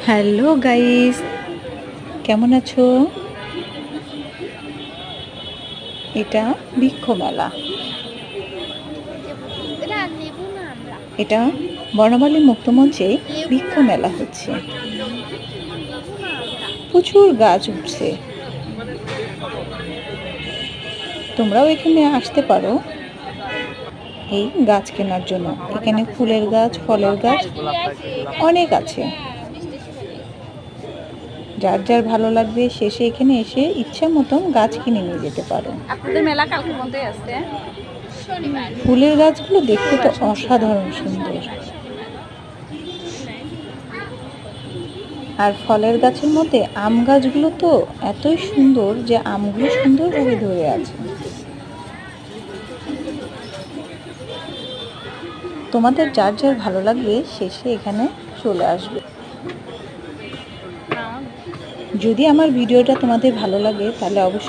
Hello guys, কেমন আছো? এটা বৃক্ষ মেলা। এটা বর্ণমালী মুক্তমঞ্চে বৃক্ষ মেলা হচ্ছে। প্রচুর গাছ উঠছে। তোমরাও এখানে আসতে পারো এই গাছ কেনার জন্য। এখানে ফুলের গাছ, ফলের গাছ অনেক আছে। যার যার ভালো লাগবে শেষে এখানে এসে ইচ্ছা মতন গাছ কিনে নিয়ে যেতে পারো। আপনাদের মেলা কালকে মধ্যে আছে। ফুলের গাছগুলো দেখতে তো অসাধারণ সুন্দর, আর ফলের গাছের মধ্যে আম গাছগুলো তো এতই সুন্দর যে আমগুলো সুন্দরভাবে ধরে আছে। তোমাদের যার যার ভালো লাগবে শেষে এখানে চলে আসবে। যদি আমার ভিডিওটা তোমাদের ভালো লাগে তাহলে অবশ্যই